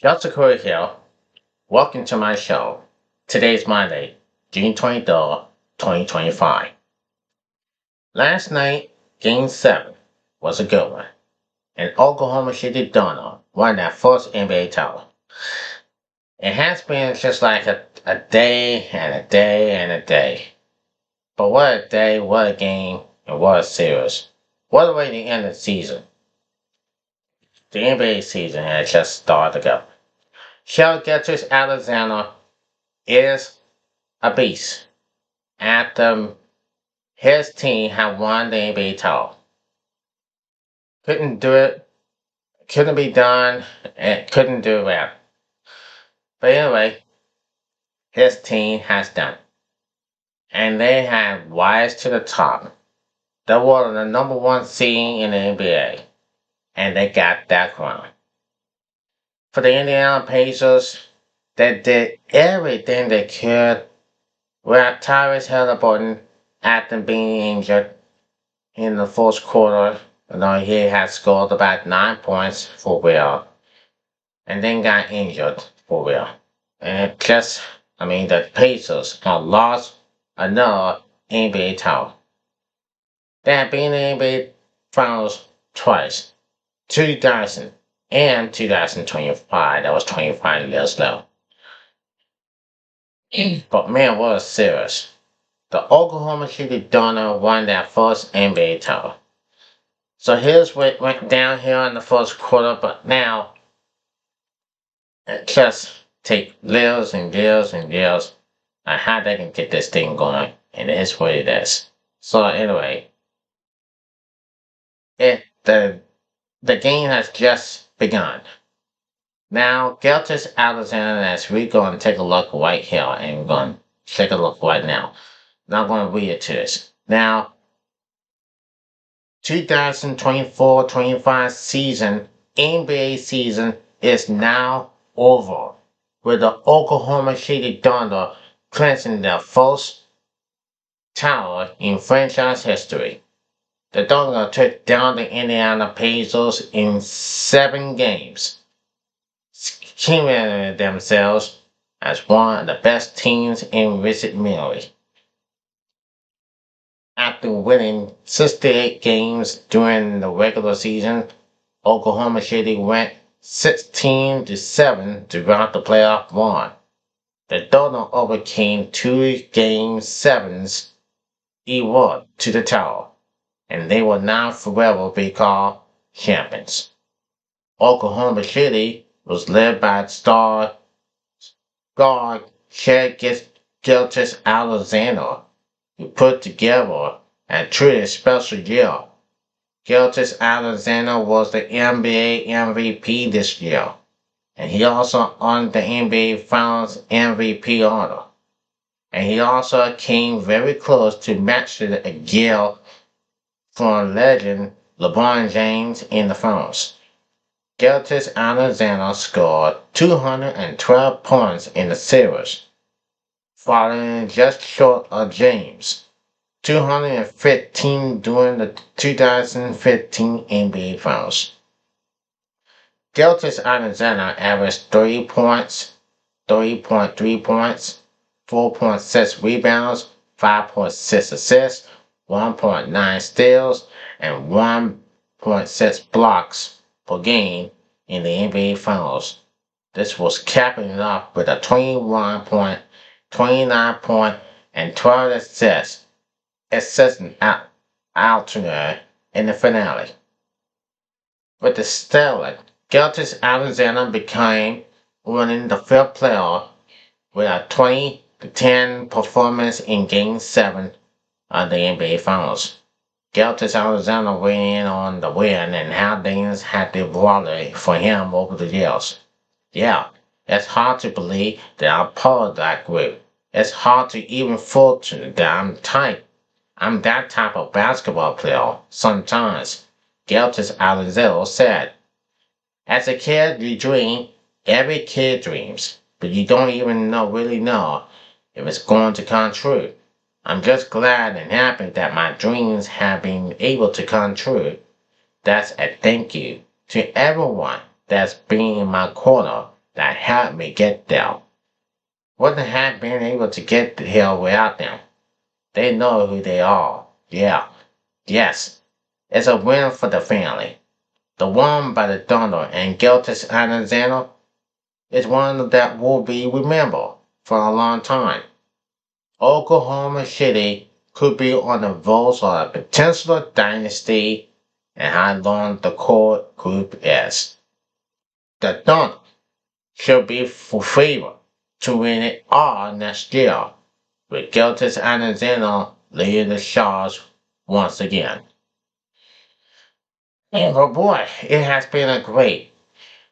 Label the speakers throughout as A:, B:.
A: Yatsuko here. Welcome to my show. Today is Monday, June 23rd, 2025. Last night, Game 7 was a good one, and Oklahoma City Thunder won their first NBA title. It has been just like a day and a day and a day. But what a day, what a game, and what a series. What a way to end the season. The NBA season has just started to go. Shall Gilgeous Alexander is a beast after his team had won the NBA title. Couldn't do it, couldn't be done, and couldn't do that. But anyway, his team has done it. And they had rise to the top. They were the number one seed in the NBA. And they got that crown. For the Indiana Pacers, they did everything they could without Tyrese Haliburton after being injured in the fourth quarter. He had scored about 9 points for real, and then got injured for real. And the Pacers have lost another NBA title. They have been in the NBA Finals twice, 2000 and 2025. That was 25 years ago. But man, what a series. The Oklahoma City Thunder won their first NBA title. So here's what went down here in the first quarter, but now it just take years and years and years on how they can get this thing going, and it's what it is. So anyway, the game has just begun. Now, Gilgeous Alexander, as we're going to take a look right here, and we're going to take a look right now. Not going to read it to this. Now, 2024-25 season, NBA season is now over, with the Oklahoma City Thunder clinching their first title in franchise history. The Thunder took down the Indiana Pacers in 7 games, cementing themselves as one of the best teams in recent memory. After winning 68 games during the regular season, Oklahoma City went 16-7 throughout the playoff run. The Thunder overcame 2 Game 7s equal to the title, and they will now forever be called champions. Oklahoma City was led by star guard Gilgeous Alexander, who put together a truly special year. Gilgeous Alexander was the NBA MVP this year, and he also earned the NBA Finals MVP honor. And he also came very close to matching a gill from legend LeBron James in the finals. Gilgeous Alexander scored 212 points in the series, falling just short of James' 215 during the 2015 NBA Finals. Gilgeous Alexander averaged 30 points, 30.3 points, 4.6 rebounds, 5.6 assists, 1.9 steals, and 1.6 blocks per game in the NBA Finals. This was capping it off with a 21 point, 29 point, and 12 assists alternate in the finale. With the stellar, Gilgeous Alexander became winning the 5th player with a 20-10 performance in Game 7 of the NBA Finals. Gilgeous Alexander weighed in on the win and how things had evolved for him over the years. Yeah, it's hard to believe that I'm part of that group. It's hard to even fortune that I'm that type of basketball player sometimes, Gilgeous Alexander said. As a kid, you dream. Every kid dreams, but you don't even really know if it's going to come true. I'm just glad and happy that my dreams have been able to come true. That's a thank you to everyone that's been in my corner that helped me get there. Wouldn't have been able to get here without them. They know who they are. Yeah. Yes. It's a win for the family. The one by the Thunder and Geltis Alexander is one that will be remembered for a long time. Oklahoma City could be on the verge of a potential dynasty and how long the core group is. The Thunder should be for favor to win it all next year, with Geltis Alexander leading the charge once again. And oh boy, it has been a great.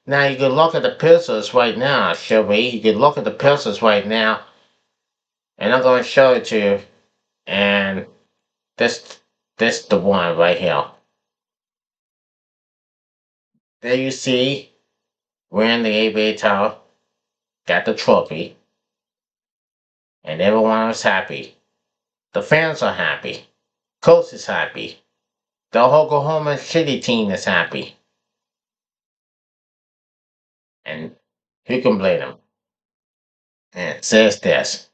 A: Now you can look at the Pistons right now, shall we? You can look at the Pistons right now, and I'm going to show it to you. And this, this the one right here. There you see, wearing the ABA title, got the trophy, and everyone is happy. The fans are happy. Coach is happy. The Oklahoma City team is happy. And who can blame them? And it says this.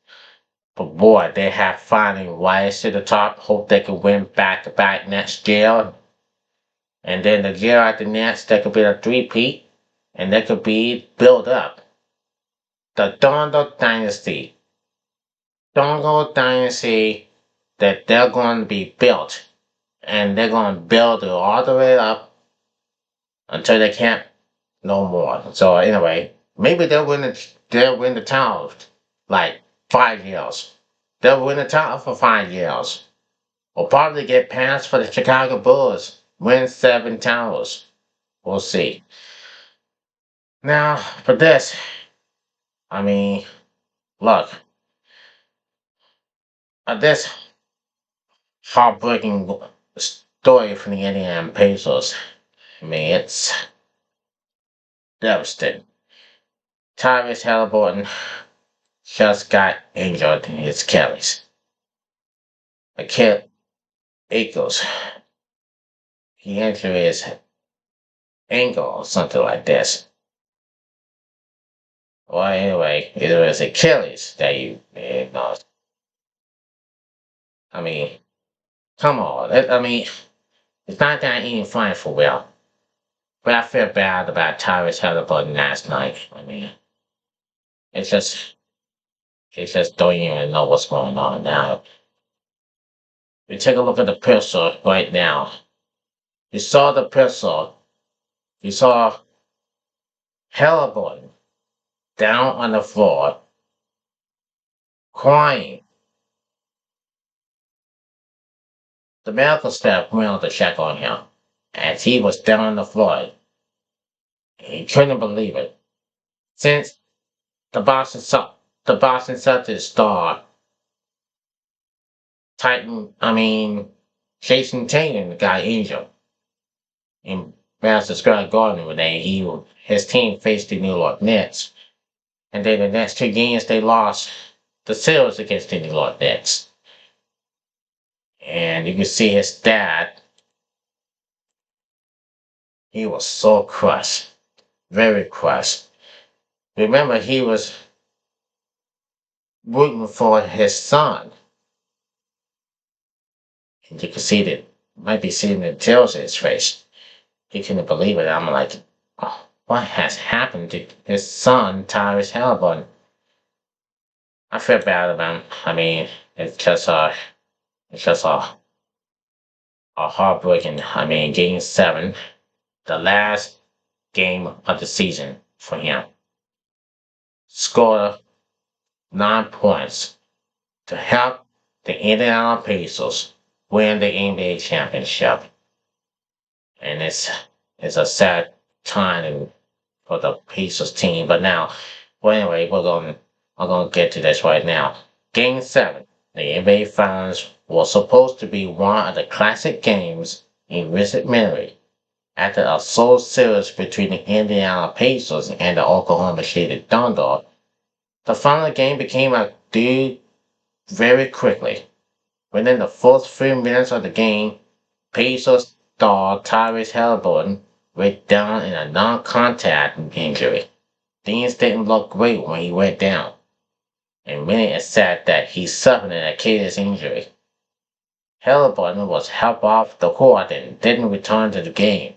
A: But boy, they have finally rise to the top. Hope they can win back to back next year. And then the year after next, there could be a three-peat. And there could be build up. The Dondo Dynasty. Dondo Dynasty that they're going to be built. And they're going to build it all the way up until they can't no more. So anyway, maybe they'll win the title like 5 years. They'll win the title for 5 years. Or probably get passed for the Chicago Bulls, win 7 titles. We'll see. Now for this, I mean, look, this heartbreaking story from the Indiana Pacers. I mean, it's devastating. Tyrese Haliburton just got injured in his Achilles. Ankles. He injured his ankle or something like this. Well, anyway, it was Achilles that you know. I mean, come on. I mean, it's not that even fine for Will. But I feel bad about Tyrese Haliburton last night. I mean, it's just, it's just don't even know what's going on now. We take a look at the pistol right now. You saw the pistol. You saw Haliburton down on the floor, crying. The medical staff went on to check on him, as he was down on the floor. He couldn't believe it. Since the Boston Celtics star, Jason Tatum got injured in Madison Square Garden when his team faced the New York Knicks. And then the next 2 games they lost the series against the New York Knicks. And you can see his dad. He was so crushed. Very crushed. Remember, he was rooting for his son. And you can see that, might be seeing the tears in his face. He couldn't believe it. I'm like, oh, what has happened to his son, Tyrese Haliburton? I feel bad about him. I mean, it's just a heartbreaking. I mean, Game 7, the last game of the season for him. Scored 9 points to help the Indiana Pacers win the NBA championship. And it's a sad time for the Pacers team. But now, well, anyway, I'm gonna get to this right now. Game 7, the NBA Finals was supposed to be one of the classic games in recent memory. After a slow series between the Indiana Pacers and the Oklahoma City Thunder, the final game became a dude very quickly. Within the first few minutes of the game, Pacers star Tyrese Haliburton went down in a non-contact injury. Things didn't look great when he went down, and many said that he suffered an Achilles injury. Haliburton was helped off the court and didn't return to the game.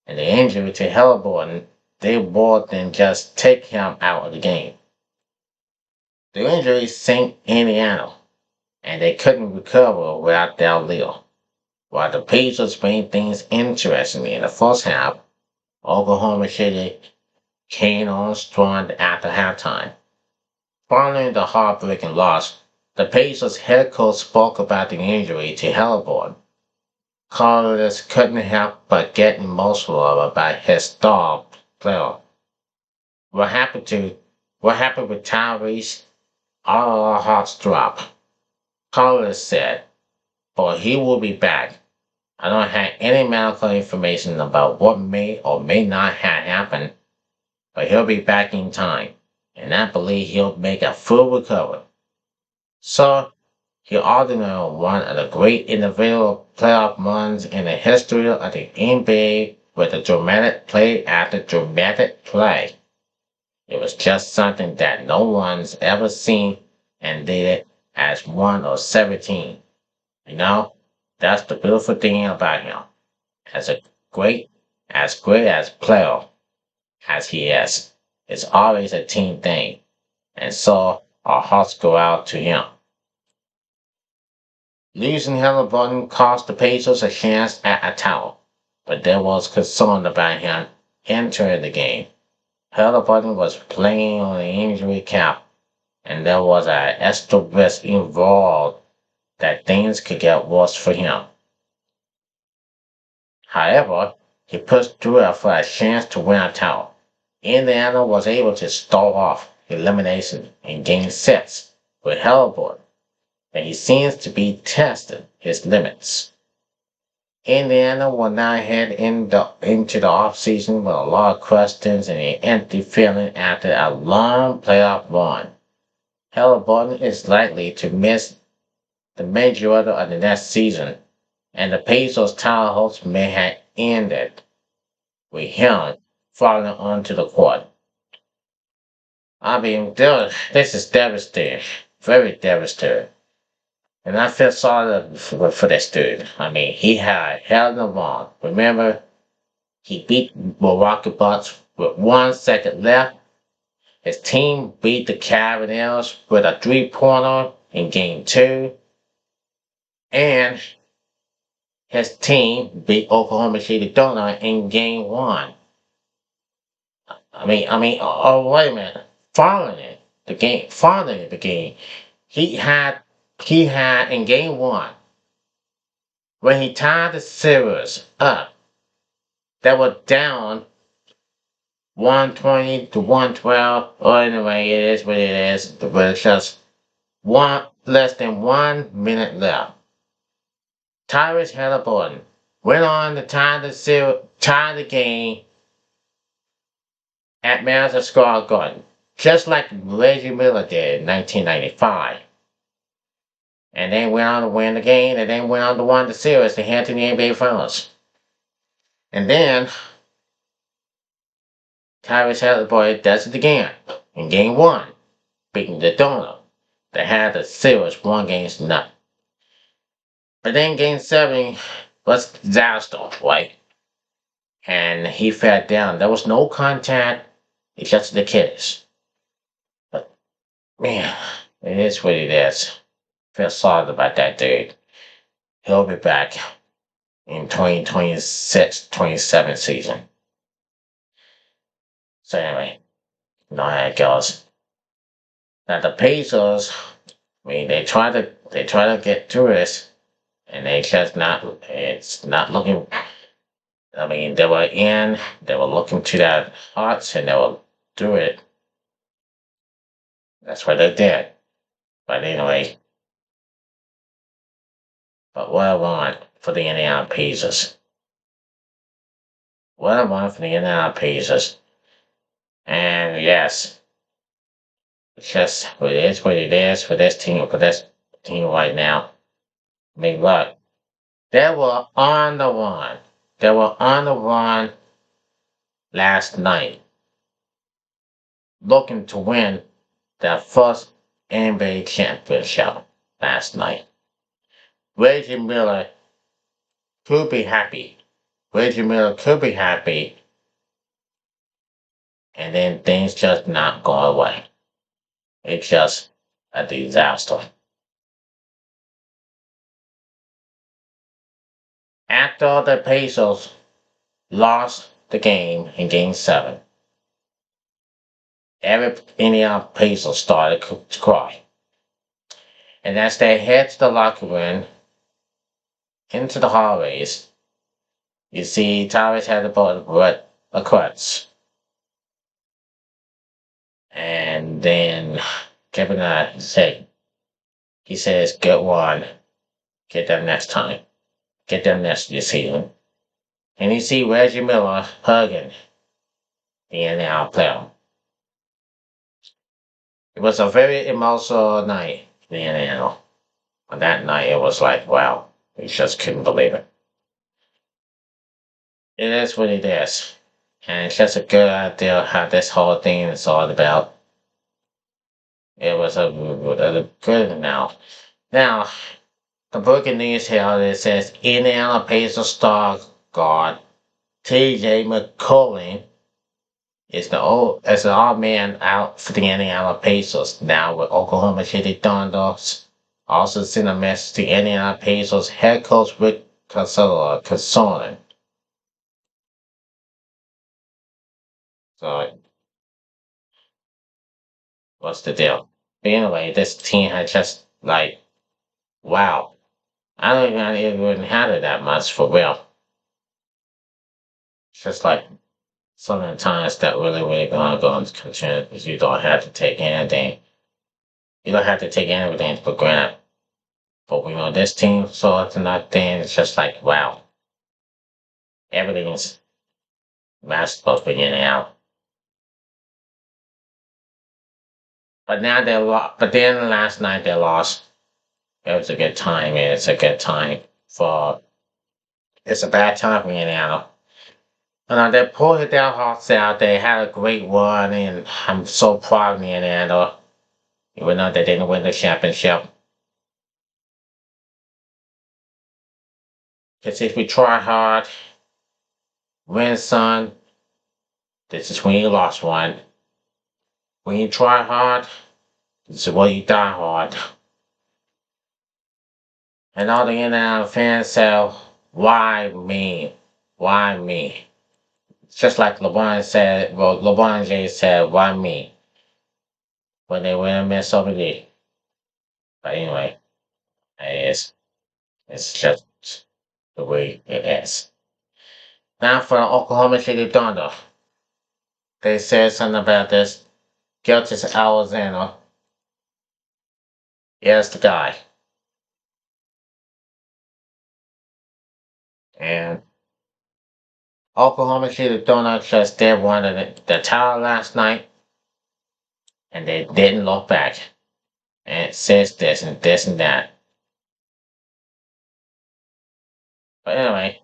A: And the injury to Haliburton did more than just take him out of the game. The injury sank Indiana, and they couldn't recover without their leader. While the Pacers made things interesting in the first half, Oklahoma City came on strong after halftime. Following the heartbreaking loss, the Pacers head coach spoke about the injury to Haliburton. Carlos couldn't help but get emotional about his star player. What happened with Tyrese? All our hearts dropped. Carlos said, but he will be back. I don't have any medical information about what may or may not have happened, but he'll be back in time, and I believe he'll make a full recovery. So, he ordinarily one of the great individual playoff runs in the history of the NBA with a dramatic play after dramatic play. It was just something that no one's ever seen and did it as one of 17. You know, that's the beautiful thing about him. As a great, as great as player as he is, it's always a team thing. And so our hearts go out to him. Losing Haliburton cost the Pacers a chance at a title, but there was concern about him entering the game. Haliburton was playing on the injury cap, and there was an extra risk involved that things could get worse for him. However, he pushed through it for a chance to win a title. Indiana was able to stall off elimination in Game 6 with Haliburton, and he seems to be testing his limits. Indiana will now head into the offseason with a lot of questions and an empty feeling after a long playoff run. Haliburton is likely to miss the majority of the next season, and the Pacers' title hopes may have ended with him falling onto the court. I mean, this is devastating, very devastating. And I feel sorry for this dude. I mean, he had a hell of a run. Remember, he beat Milwaukee Bucks with 1 second left. His team beat the Cavaliers with a three-pointer in Game 2. And his team beat Oklahoma City Thunder in Game 1. Oh, wait a minute. Following the game, he had in Game 1, when he tied the series up, they were down 120 to 112. Or anyway, it is what it is. But it's just less than 1 minute left. Tyrese Haliburton went on to tie the game at Madison Square Garden, just like Reggie Miller did in 1995. And then went on to win the game, and then went on to win the series to head to the NBA Finals. And then Tyrese Haliburton does it again in Game 1, beating the Thunder. They had the series 1-0. But then Game 7 was disaster, right? And he fell down. There was no contact, it's just the kids. But man, it is what it is. Feel sorry about that dude. He'll be back in 2026-27 season. So anyway, you know how it goes. Now the Pacers, I mean, they try to get through this, and it's not looking. I mean, they were looking to that hearts, and they will do it. That's what they did. But anyway. But what I want for the Indiana Pacers. What I want for the Indiana Pacers. And yes, it's just what it is for this team right now. I mean, look, they were on the run. They were on the run last night, looking to win their first NBA championship last night. Reggie Miller could be happy. Reggie Miller could be happy, and then things just not go away. It's just a disaster. After the Pacers lost the game in Game 7, every Indiana Pacers started to cry. And as they head to the locker room, into the hallways, you see Tyrese Haliburton with a crutch. And then Kevin say, he says, get one, get them next time, get them next season. And you see Reggie Miller hugging the NL player. It was a very emotional night in the NL. On that night, it was like, wow, we just couldn't believe it. It is what it is. And it's just a good idea how this whole thing is all about. It was a good now. Now, the breaking news here it says Indiana Pacers star guard T.J. McCollum is the odd man out for the Indiana Pacers now with Oklahoma City Thunder. Also sent a message to Indiana Pacers head coach Rick Casella concerning. So, what's the deal? But anyway, this team had just like, wow. I don't even have it that much for real. It's just like some of the times that really gonna go into concern because you don't have to take anything. You don't have to take everything for granted. But this team saw it and thing, it's just like, wow. Everything's messed up in and out. But now they lost. But then last night they lost. It was a good time. And it's a good time for. It's a bad time for Indiana. And they pulled their hearts out. They had a great run, and I'm so proud of Indiana. Even though they didn't win the championship. Because if we try hard, win some, this is when you lost one. When you try hard, this is when you die hard. And all the Indiana fans say, why me? Why me? It's just like LeBron James said, why me? When they win a miss over there. But anyway, it's just the way it is. Now for the Oklahoma City Thunder. They said something about this. Giltis Alexander is the guy. And Oklahoma City Thunder just did one of the title last night. And they didn't look back. And it says this and this and that. But anyway,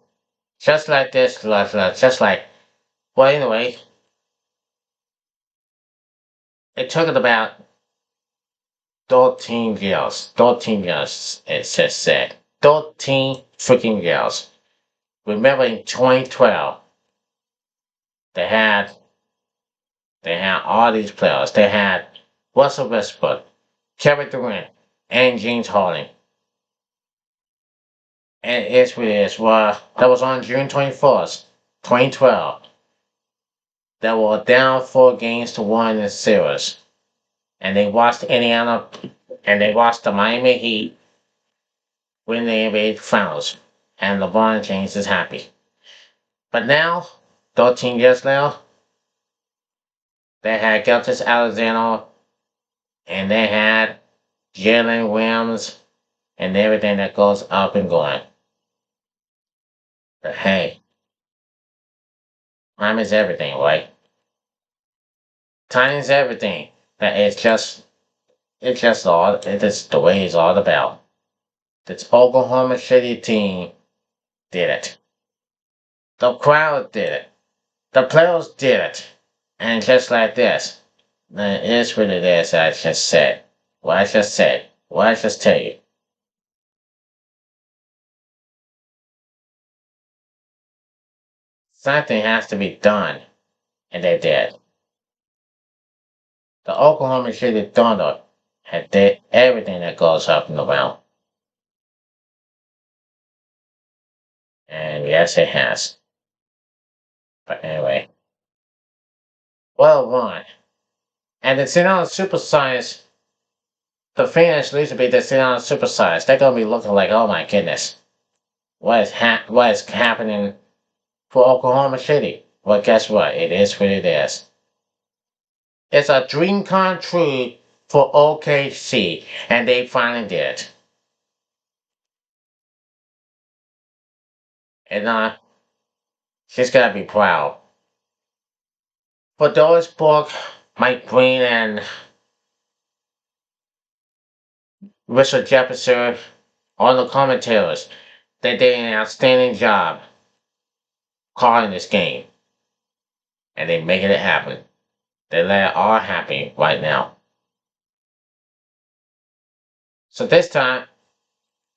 A: just like this, just like, well, anyway, it took it about 13 years. 13 years, it said. 13 freaking years. Remember in 2012, they had all these players. They had Russell Westbrook, Kevin Durant, and James Harden. And it's what it is. Well, that was on June 21st, 2012. They were down 4-1 in the series. And they watched Indiana, and they watched the Miami Heat win the NBA Finals. And LeBron James is happy. But now, 13 years later, they had Giltis Alexander, and they had Jalen Williams, and everything that goes up and going. But hey, time is everything, right? Time is everything. But it's just the way it's all about. This Oklahoma City team did it. The crowd did it. The players did it. And just like this, it is what it is, I just said. What I just said. What I just tell you. Something has to be done. And they did. The Oklahoma City Thunder had did everything that goes up and around. And yes, it has. But anyway. Well, one. And the sit on super science, the fans need to be the sit on super science. They're gonna be looking like, oh my goodness, what is happening for Oklahoma City? Well, guess what? It is what it is. It's a dream come true for OKC, and they finally did it. And she's gonna be proud. For Doris Burke, Mike Green, and Richard Jefferson, all the commentators, they did an outstanding job calling this game. And they making it happen. They let it all happen right now. So this time,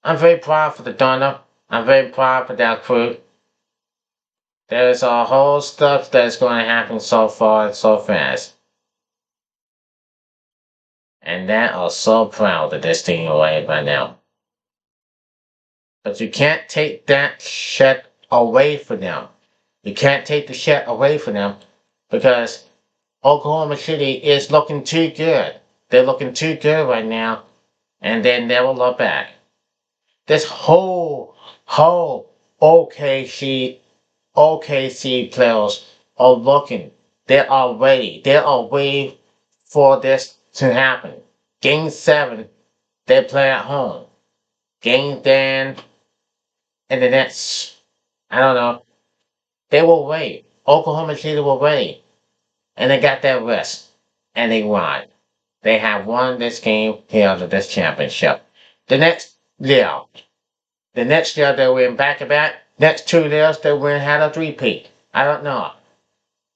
A: I'm very proud for the Thunder. I'm very proud for that crew. There's a whole stuff that's going to happen so far and so fast. And that I'm so proud of this thing away right now. But you can't take that shit away from them. You can't take the shit away from them because Oklahoma City is looking too good. They're looking too good right now, and they never look back. This whole OKC players are looking. They are ready. They are waiting for this to happen. Game 7, they play at home. Game 10, and the Nets, I don't know. They will wait. Oklahoma City will wait. And they got their rest. And they won. They have won this game here of this championship. The next year, they win back-to-back. Next 2 years, they win had a three-peat. I don't know.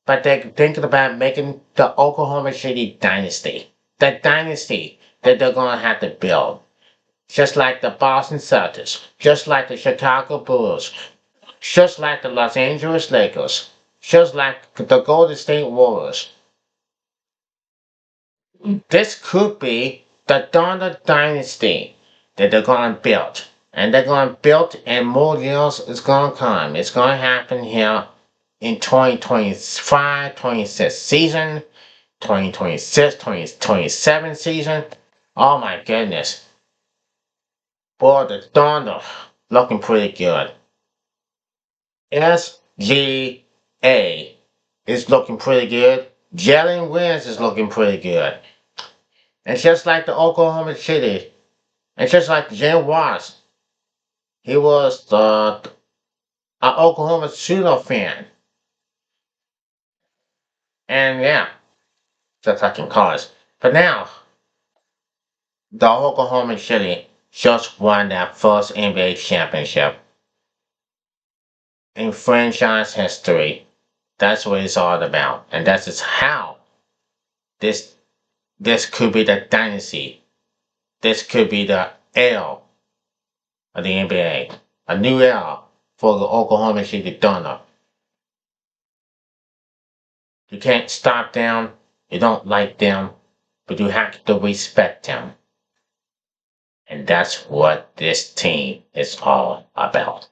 A: But they're thinking about making the Oklahoma City dynasty. The dynasty that they're going to have to build. Just like the Boston Celtics. Just like the Chicago Bulls. Just like the Los Angeles Lakers. Just like the Golden State Warriors. This could be the Thunder dynasty that they're going to build. And they're going to build and more years is going to come. It's going to happen here in 2025, 26 season, 2026, 2027 season. Oh my goodness. Boy, the Thunder looking pretty good. SGA is looking pretty good. Jalen Williams is looking pretty good. And just like the Oklahoma City, and just like Jim Watts, he was the Oklahoma pseudo fan. And yeah, that's I can call it. But now, the Oklahoma City just won that first NBA championship in franchise history. That's what it's all about. And that's just how this could be the dynasty. This could be the era of the NBA. A new era for the Oklahoma City Thunder. You can't stop them. You don't like them. But you have to respect them. And that's what this team is all about.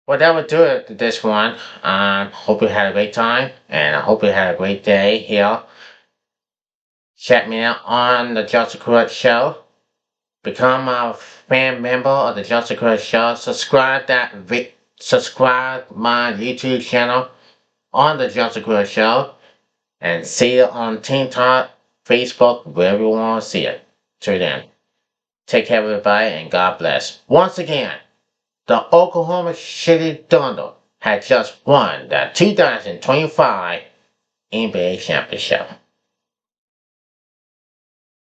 A: Well, that would do it to this one. Hope you had a great time. And I hope you had a great day here. Check me out on the Justin Correct Show. Become a fan member of the Justin Correct Show. Subscribe my YouTube channel on the Justin Correct Show. And see it on TikTok, Facebook, wherever you want to see it. Till then, take care everybody and God bless. Once again, the Oklahoma City Thunder had just won the 2025 NBA Championship.